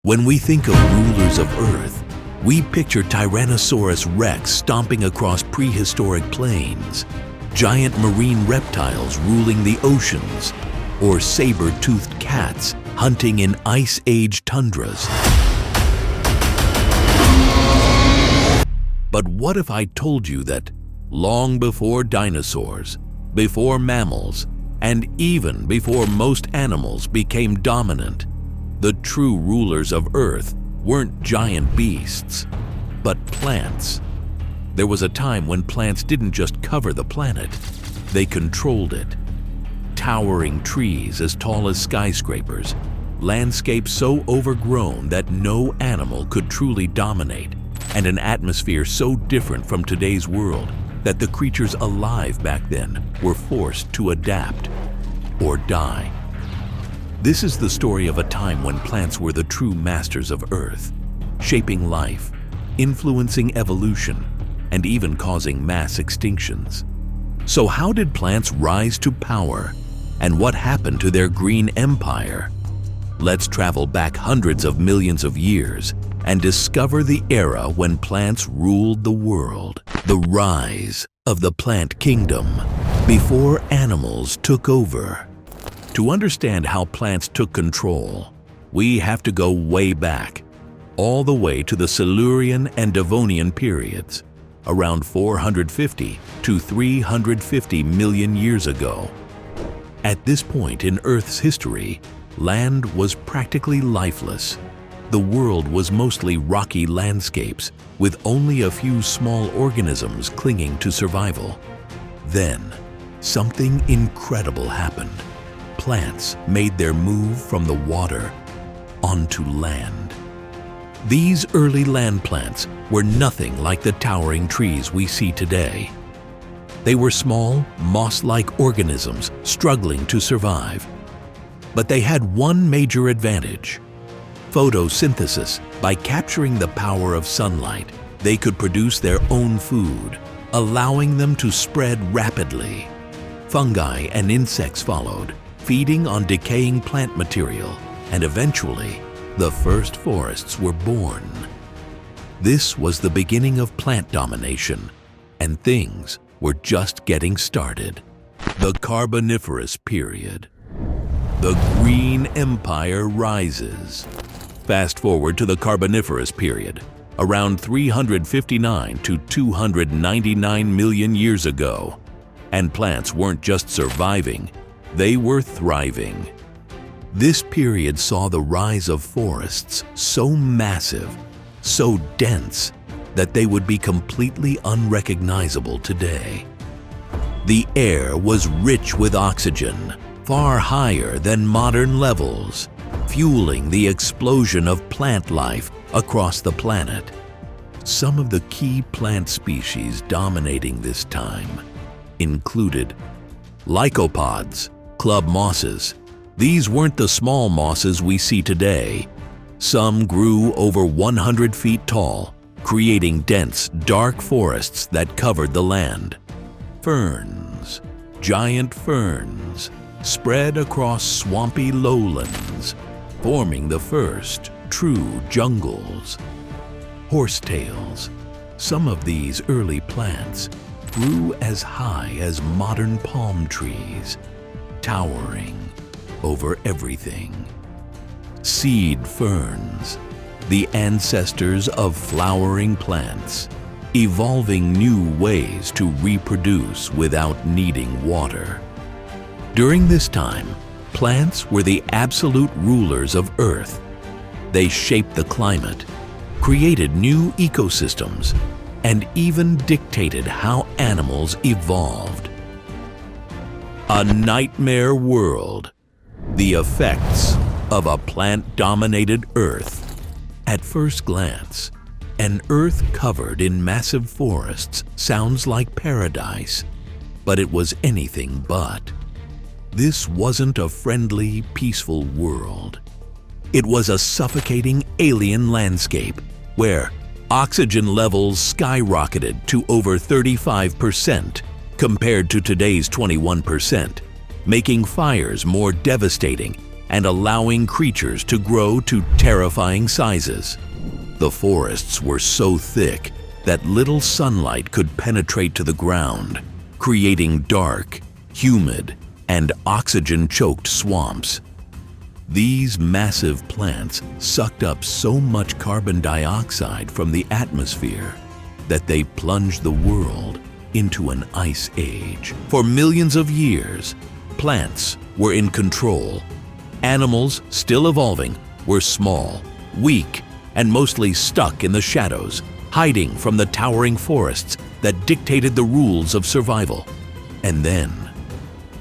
When we think of rulers of Earth, we picture Tyrannosaurus rex stomping across prehistoric plains, giant marine reptiles ruling the oceans, or saber-toothed cats hunting in Ice Age tundras. But what if I told you that long before dinosaurs, before mammals, and even before most animals became dominant, the true rulers of Earth weren't giant beasts, but plants? There was a time when plants didn't just cover the planet, they controlled it. Towering trees as tall as skyscrapers, landscapes so overgrown that no animal could truly dominate, and an atmosphere so different from today's world that the creatures alive back then were forced to adapt or die. This is the story of a time when plants were the true masters of Earth, shaping life, influencing evolution, and even causing mass extinctions. So how did plants rise to power, and what happened to their green empire? Let's travel back hundreds of millions of years and discover the era when plants ruled the world. The rise of the plant kingdom before animals took over. To understand how plants took control, we have to go way back, all the way to the Silurian and Devonian periods, around 450 to 350 million years ago. At this point in Earth's history, land was practically lifeless. The world was mostly rocky landscapes, with only a few small organisms clinging to survival. Then, something incredible happened. Plants made their move from the water onto land. These early land plants were nothing like the towering trees we see today. They were small, moss-like organisms struggling to survive. But they had one major advantage: photosynthesis. By capturing the power of sunlight, they could produce their own food, allowing them to spread rapidly. Fungi and insects followed, feeding on decaying plant material, and eventually, the first forests were born. This was the beginning of plant domination, and things were just getting started. The Carboniferous period. The Green Empire rises. Fast forward to the Carboniferous period, around 359 to 299 million years ago, and plants weren't just surviving, they were thriving. This period saw the rise of forests so massive, so dense, that they would be completely unrecognizable today. The air was rich with oxygen, far higher than modern levels, fueling the explosion of plant life across the planet. Some of the key plant species dominating this time included lycopods, club mosses. These weren't the small mosses we see today. Some grew over 100 feet tall, creating dense, dark forests that covered the land. Ferns, giant ferns, spread across swampy lowlands, forming the first true jungles. Horsetails. Some of these early plants grew as high as modern palm trees, towering over everything. Seed ferns, the ancestors of flowering plants, evolving new ways to reproduce without needing water. During this time, plants were the absolute rulers of Earth. They shaped the climate, created new ecosystems, and even dictated how animals evolved. A nightmare world. The effects of a plant-dominated Earth. At first glance, an Earth covered in massive forests sounds like paradise, but it was anything but. This wasn't a friendly, peaceful world. It was a suffocating alien landscape where oxygen levels skyrocketed to over 35% compared to today's 21%, making fires more devastating and allowing creatures to grow to terrifying sizes. The forests were so thick that little sunlight could penetrate to the ground, creating dark, humid, and oxygen-choked swamps. These massive plants sucked up so much carbon dioxide from the atmosphere that they plunged the world into an ice age. For millions of years, plants were in control. Animals, still evolving, were small, weak, and mostly stuck in the shadows, hiding from the towering forests that dictated the rules of survival. And then,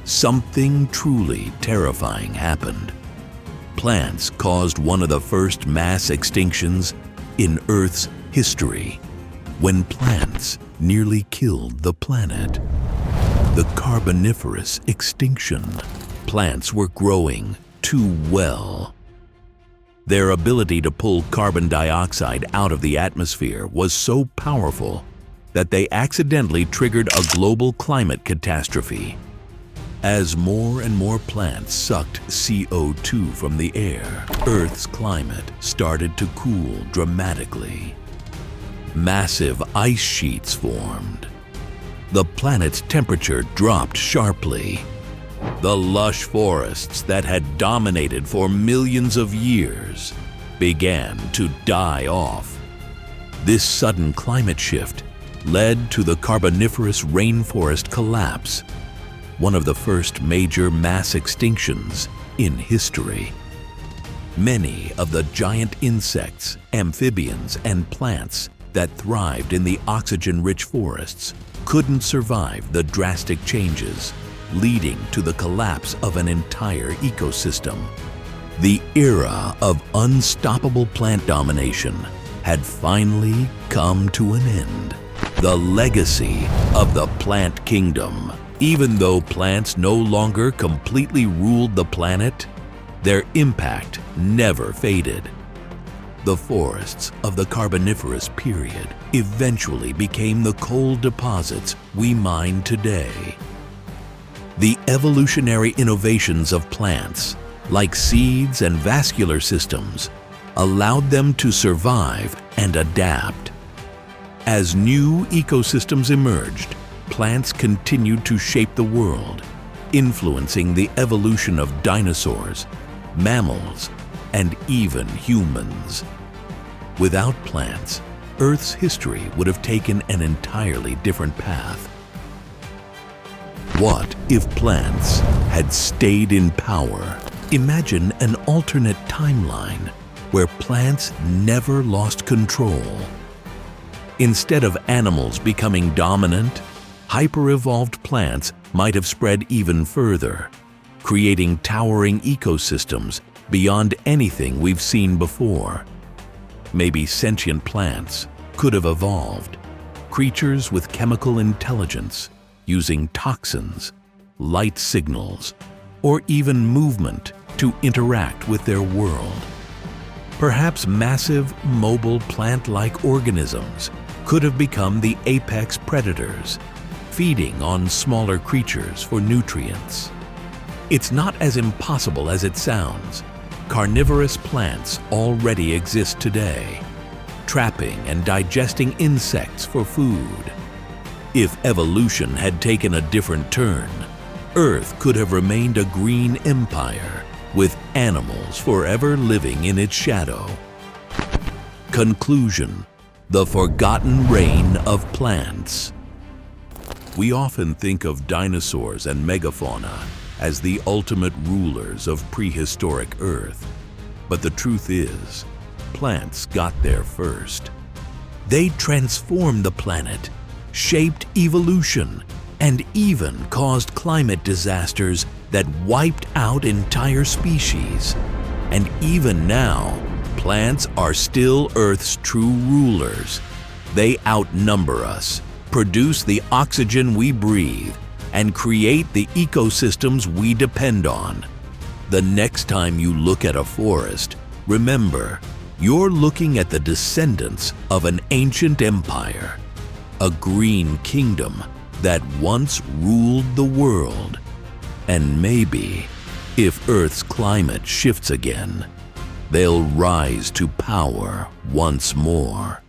something truly terrifying happened. Plants caused one of the first mass extinctions in Earth's history, when plants nearly killed the planet. The Carboniferous extinction. Plants were growing too well. Their ability to pull carbon dioxide out of the atmosphere was so powerful that they accidentally triggered a global climate catastrophe. As more and more plants sucked CO2 from the air, Earth's climate started to cool dramatically. Massive ice sheets formed. The planet's temperature dropped sharply. The lush forests that had dominated for millions of years began to die off. This sudden climate shift led to the Carboniferous rainforest collapse, one of the first major mass extinctions in history. Many of the giant insects, amphibians, and plants that thrived in the oxygen-rich forests couldn't survive the drastic changes, leading to the collapse of an entire ecosystem. The era of unstoppable plant domination had finally come to an end. The legacy of the plant kingdom. Even though plants no longer completely ruled the planet, their impact never faded. The forests of the Carboniferous period eventually became the coal deposits we mine today. The evolutionary innovations of plants, like seeds and vascular systems, allowed them to survive and adapt. As new ecosystems emerged, plants continued to shape the world, influencing the evolution of dinosaurs, mammals, and even humans. Without plants, Earth's history would have taken an entirely different path. What if plants had stayed in power? Imagine an alternate timeline where plants never lost control. Instead of animals becoming dominant, hyper-evolved plants might have spread even further, creating towering ecosystems beyond anything we've seen before. Maybe sentient plants could have evolved, creatures with chemical intelligence, using toxins, light signals, or even movement to interact with their world. Perhaps massive, mobile plant-like organisms could have become the apex predators, feeding on smaller creatures for nutrients. It's not as impossible as it sounds. Carnivorous plants already exist today, trapping and digesting insects for food. If evolution had taken a different turn, Earth could have remained a green empire with animals forever living in its shadow. Conclusion: the forgotten reign of plants. We often think of dinosaurs and megafauna as the ultimate rulers of prehistoric Earth. But the truth is, plants got there first. They transformed the planet, shaped evolution, and even caused climate disasters that wiped out entire species. And even now, plants are still Earth's true rulers. They outnumber us, produce the oxygen we breathe, and create the ecosystems we depend on. The next time you look at a forest, remember, you're looking at the descendants of an ancient empire, a green kingdom that once ruled the world. And maybe If Earth's climate shifts again, they'll rise to power once more.